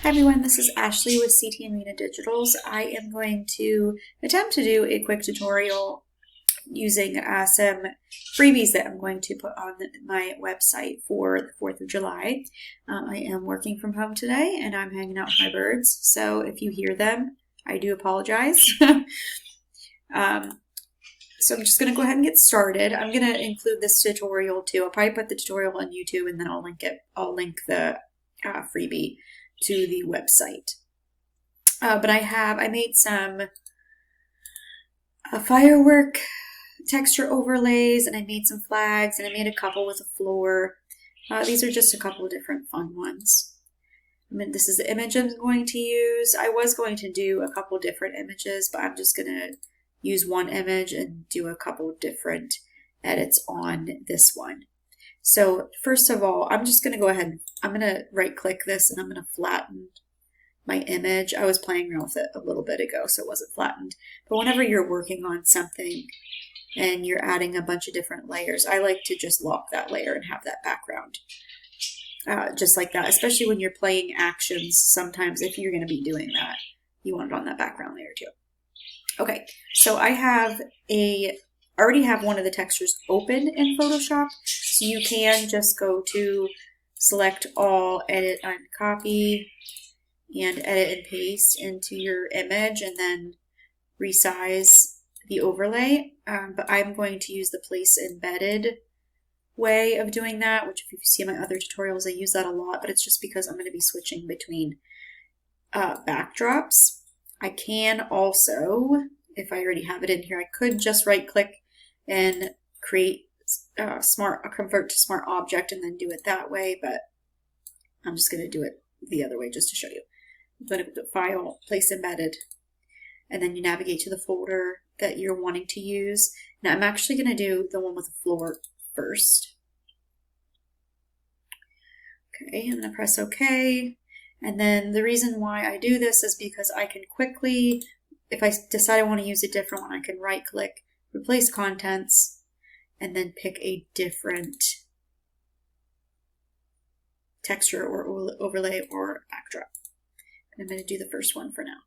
Hi everyone, this is Ashley with CT and Mina Digitals. I am going to attempt to do a quick tutorial using some freebies that I'm going to put on my website for the 4th of July. I am working from home today and I'm hanging out with my birds, so if you hear them, I do apologize. So I'm just going to go ahead and get started. I'm going to include this tutorial too. I'll probably put the tutorial on YouTube and then I'll link the freebie to the website. But I made some firework texture overlays, and I made some flags, and I made a couple with a floor. These are just a couple of different fun ones. This is the image I'm going to use. I was going to do a couple different images, but I'm just going to use one image and do a couple different edits on this one. So first of all, I'm just going to go ahead, I'm going to right click this and I'm going to flatten my image. I was playing around with it a little bit ago, so it wasn't flattened. But whenever you're working on something and you're adding a bunch of different layers, I like to just lock that layer and have that background. Just like that, especially when you're playing actions, sometimes if you're going to be doing that, you want it on that background layer too. Okay, so I already have one of the textures open in Photoshop, so you can just go to select all, edit and copy, and edit and paste into your image and then resize the overlay. But I'm going to use the place embedded way of doing that, which if you see my other tutorials, I use that a lot, but it's just because I'm going to be switching between backdrops. I can also, if I already have it in here, I could just right click and create convert to smart object and then do it that way, but I'm just going to do it the other way just to show you. I'm going to go to File, Place Embedded, and then you navigate to the folder that you're wanting to use. Now I'm actually going to do the one with the floor first. Okay, I'm going to press OK. And then the reason why I do this is because I can quickly, if I decide I want to use a different one, I can right click, replace contents, and then pick a different texture or overlay or backdrop. And I'm going to do the first one for now.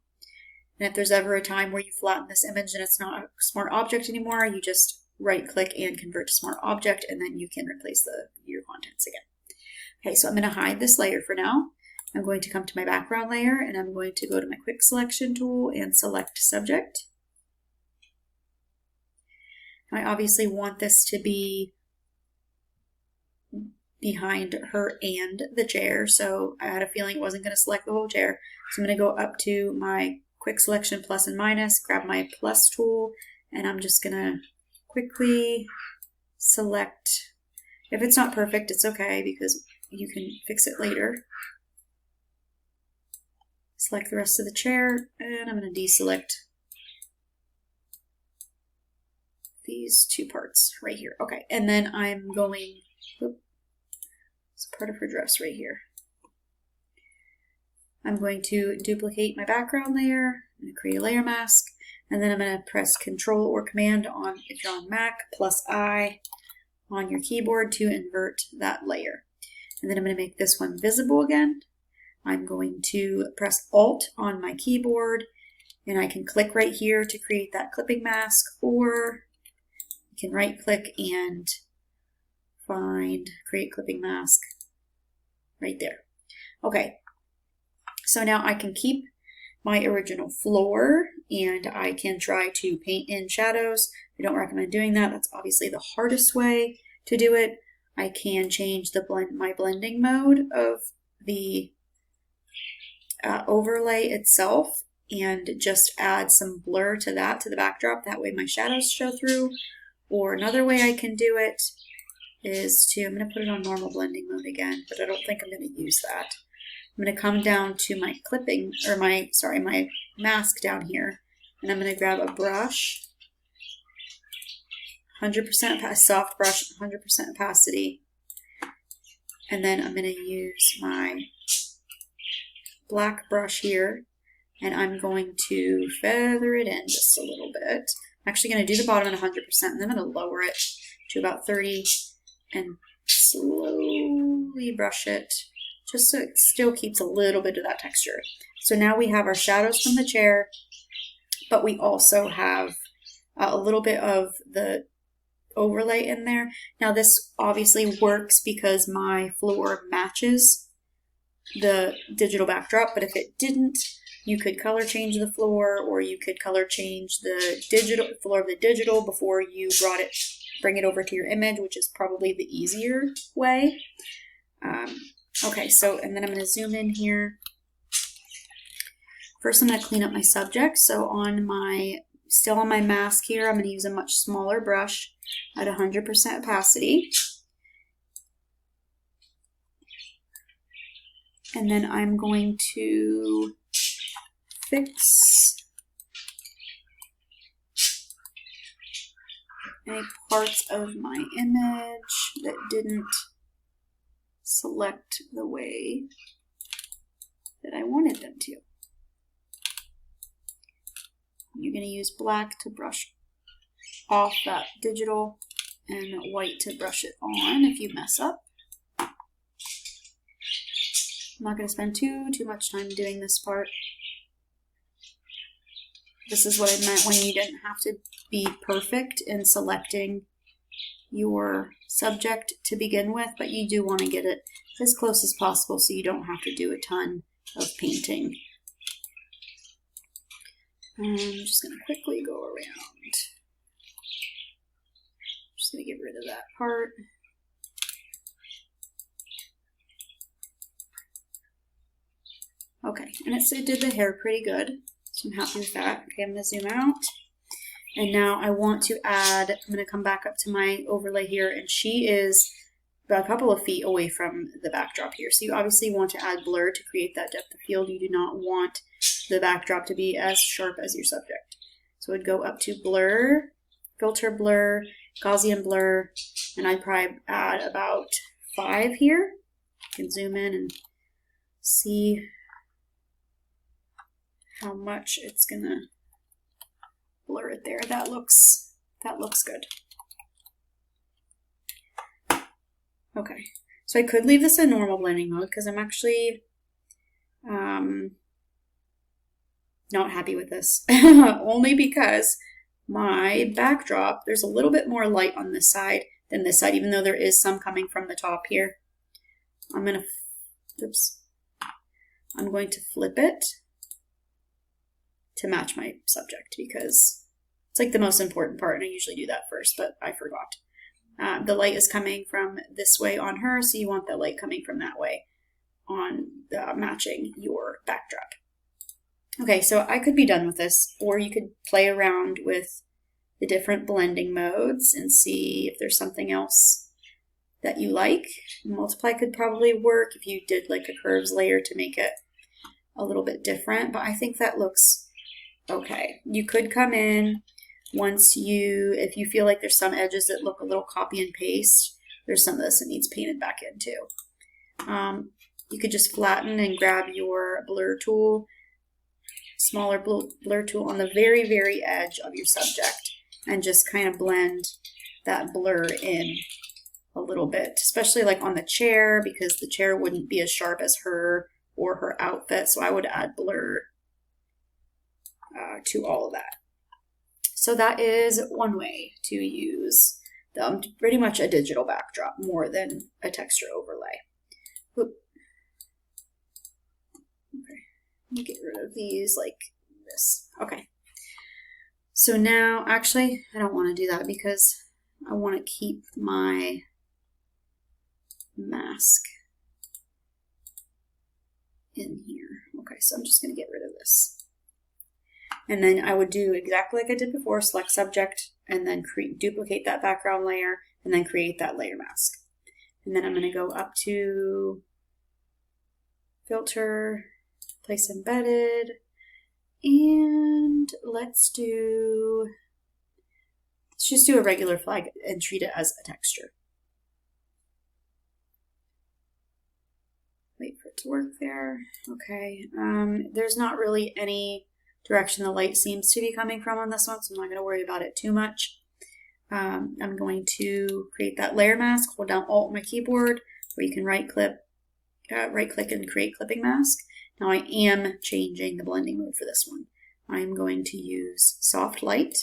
And if there's ever a time where you flatten this image and it's not a smart object anymore, you just right click and convert to smart object, and then you can replace your contents again. Okay, so I'm going to hide this layer for now. I'm going to come to my background layer and I'm going to go to my quick selection tool and select subject. I obviously want this to be behind her and the chair, so I had a feeling it wasn't going to select the whole chair. So I'm going to go up to my quick selection plus and minus, grab my plus tool, and I'm just going to quickly select. If it's not perfect, it's okay because you can fix it later. Select the rest of the chair, and I'm going to deselect these two parts right here. Okay, and then I'm going, it's part of her dress right here. I'm going to duplicate my background layer. I'm going to create a layer mask, and then I'm going to press Control or Command on, if you're on Mac, plus I on your keyboard to invert that layer. And then I'm going to make this one visible again. I'm going to press Alt on my keyboard, and I can click right here to create that clipping mask, or you can right click and find create clipping mask right there. Okay, so now I can keep my original floor and I can try to paint in shadows. I don't recommend doing that. That's obviously the hardest way to do it. I can change my blending mode of the overlay itself and just add some blur to that, to the backdrop. That way my shadows show through. Or another way I can do it is I'm going to put it on normal blending mode again, but I don't think I'm going to use that. I'm going to come down to my clipping, or my mask down here, and I'm going to grab a brush, 100% soft brush, 100% opacity, and then I'm going to use my black brush here, and I'm going to feather it in just a little bit. I'm actually going to do the bottom at 100%, and then I'm going to lower it to about 30 and slowly brush it just so it still keeps a little bit of that texture. So now we have our shadows from the chair, but we also have a little bit of the overlay in there. Now this obviously works because my floor matches the digital backdrop, but if it didn't, you could color change the floor, or you could color change the digital floor of the digital before you bring it over to your image, which is probably the easier way. Okay, so, and then I'm going to zoom in here. First, I'm going to clean up my subject. So still on my mask here, I'm going to use a much smaller brush at 100% opacity. And then I'm going to fix any parts of my image that didn't select the way that I wanted them to. You're going to use black to brush off that digital and white to brush it on if you mess up. I'm not going to spend too much time doing this part. This is what I meant when you didn't have to be perfect in selecting your subject to begin with, but you do want to get it as close as possible so you don't have to do a ton of painting. I'm just going to quickly go around. Just going to get rid of that part. Okay, and it did the hair pretty good, so I'm happy with that. Okay, I'm going to zoom out. And now I want to add, I'm going to come back up to my overlay here, and she is about a couple of feet away from the backdrop here. So you obviously want to add blur to create that depth of field. You do not want the backdrop to be as sharp as your subject. So I'd go up to blur, filter blur, Gaussian blur, and I'd probably add about 5 here. You can zoom in and see how much it's gonna blur it there. That looks good. Okay, so I could leave this in normal blending mode because I'm actually not happy with this. Only because my backdrop, there's a little bit more light on this side than this side, even though there is some coming from the top here. I'm going to flip it to match my subject because it's like the most important part, and I usually do that first, but I forgot. The light is coming from this way on her, so you want the light coming from that way on matching your backdrop. Okay, so I could be done with this, or you could play around with the different blending modes and see if there's something else that you like. Multiply could probably work if you did like a curves layer to make it a little bit different, but I think that looks okay. You could come in if you feel like there's some edges that look a little copy and paste, there's some of this that needs painted back in too. You could just flatten and grab your blur tool, smaller blur tool on the very, very edge of your subject, and just kind of blend that blur in a little bit, especially like on the chair, because the chair wouldn't be as sharp as her or her outfit, so I would add blur to all of that. So that is one way to use pretty much a digital backdrop more than a texture overlay. Oop. Okay, let me get rid of these like this. Okay. So now, actually, I don't want to do that because I want to keep my mask in here. Okay, so I'm just going to get rid of this. And then I would do exactly like I did before, select subject, and then duplicate that background layer, and then create that layer mask. And then I'm going to go up to filter, place embedded, and let's just do a regular flag and treat it as a texture. Wait for it to work there. Okay, there's not really any direction the light seems to be coming from on this one, so I'm not going to worry about it too much. I'm going to create that layer mask, hold down Alt on my keyboard, or you can right click right click and create clipping mask. Now I am changing the blending mode for this one. I'm going to use soft light.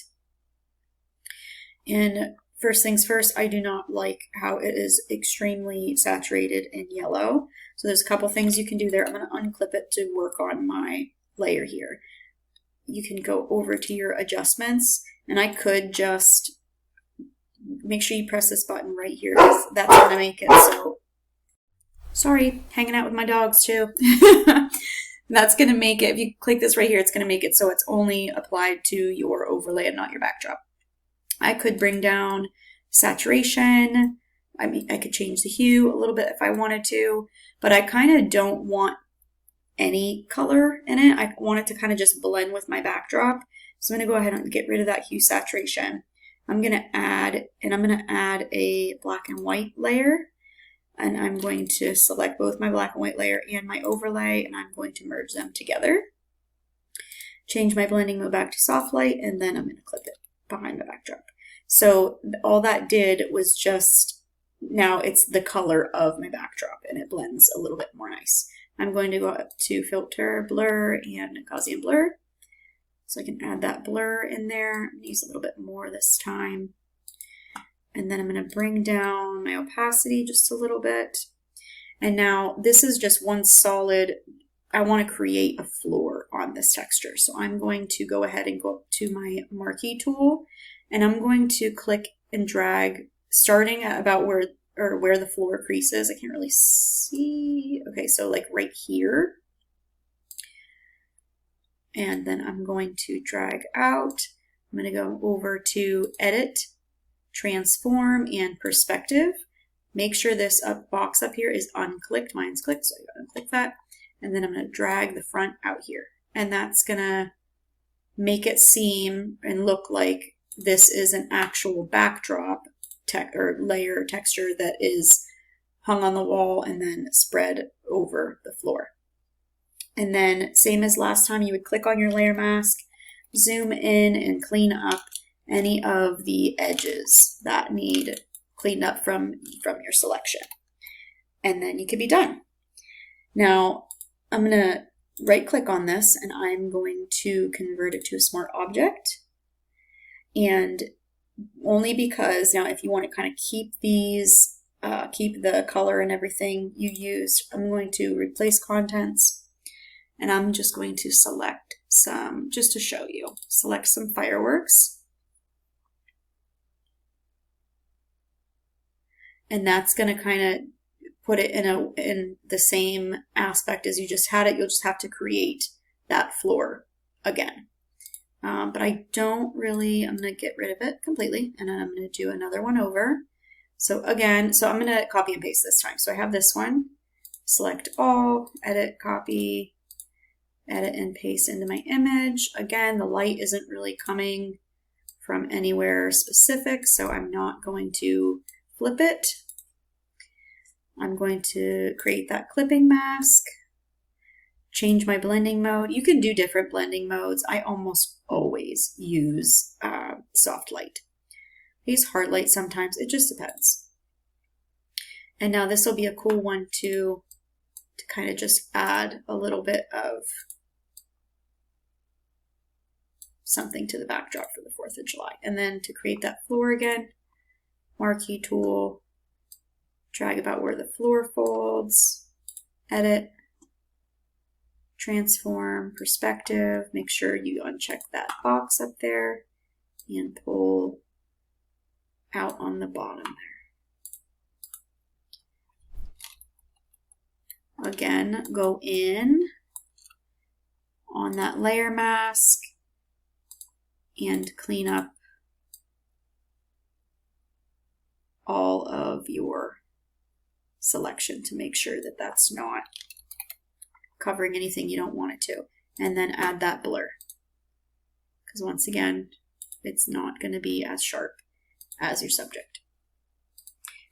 And first things first, I do not like how it is extremely saturated in yellow. So there's a couple things you can do there. I'm going to unclip it to work on my layer here. You can go over to your adjustments, and I could just make sure you press this button right here, because that's going to make it so... Sorry, hanging out with my dogs too. That's going to make it, if you click this right here, it's going to make it so it's only applied to your overlay and not your backdrop. I could bring down saturation. I mean, I could change the hue a little bit if I wanted to, but I kind of don't want any color in it. I want it to kind of just blend with my backdrop. So I'm going to go ahead and get rid of that hue saturation. I'm going to add a black and white layer, and I'm going to select both my black and white layer and my overlay, and I'm going to merge them together. Change my blending mode back to soft light, and then I'm going to clip it behind the backdrop. So all that did was just, now it's the color of my backdrop, and it blends a little bit more nice. I'm going to go up to filter, blur, and Gaussian blur. So I can add that blur in there. I'm going to use a little bit more this time. And then I'm going to bring down my opacity just a little bit. And now this is just one solid, I want to create a floor on this texture. So I'm going to go ahead and go up to my marquee tool, and I'm going to click and drag starting at about where the floor creases. I can't really see. Okay, so like right here. And then I'm going to drag out. I'm going to go over to Edit, Transform, and Perspective. Make sure this box up here is unclicked. Mine's clicked, so I gotta unclick that. And then I'm going to drag the front out here. And that's going to make it seem and look like this is an actual backdrop or layer texture that is hung on the wall and then spread over the floor. And then same as last time, you would click on your layer mask, zoom in, and clean up any of the edges that need cleaned up from your selection. And then you could be done. Now, I'm going to right click on this, and I'm going to convert it to a smart object. And only because now if you want to kind of keep these, keep the color and everything you used, I'm going to replace contents. And I'm just going to select some, just to show you, select some fireworks. And that's going to kind of put it in the same aspect as you just had it. You'll just have to create that floor again. But I don't really, I'm going to get rid of it completely, and then I'm going to do another one over. So again, so I'm going to copy and paste this time. So I have this one, select all, edit, copy, edit and paste into my image. Again, the light isn't really coming from anywhere specific, so I'm not going to flip it. I'm going to create that clipping mask, change my blending mode. You can do different blending modes. I almost always use soft light. I use hard light sometimes, it just depends. And now this will be a cool one to kind of just add a little bit of something to the backdrop for the 4th of July. And then to create that floor again, marquee tool, drag about where the floor folds, edit, transform, perspective, make sure you uncheck that box up there, and pull out on the bottom there. Again, go in on that layer mask and clean up all of your selection to make sure that that's not covering anything you don't want it to. And then add that blur, because once again, it's not going to be as sharp as your subject.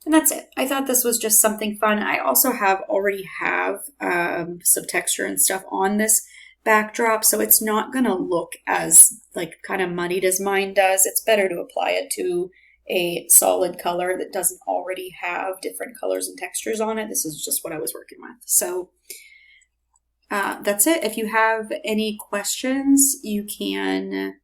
And that's it. I thought this was just something fun. I also already have some texture and stuff on this backdrop, so it's not going to look as like kind of muddied as mine does. It's better to apply it to a solid color that doesn't already have different colors and textures on it. This is just what I was working with. So that's it. If you have any questions, you can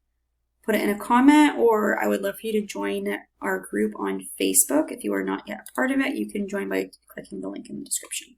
put it in a comment, or I would love for you to join our group on Facebook. If you are not yet a part of it, you can join by clicking the link in the description.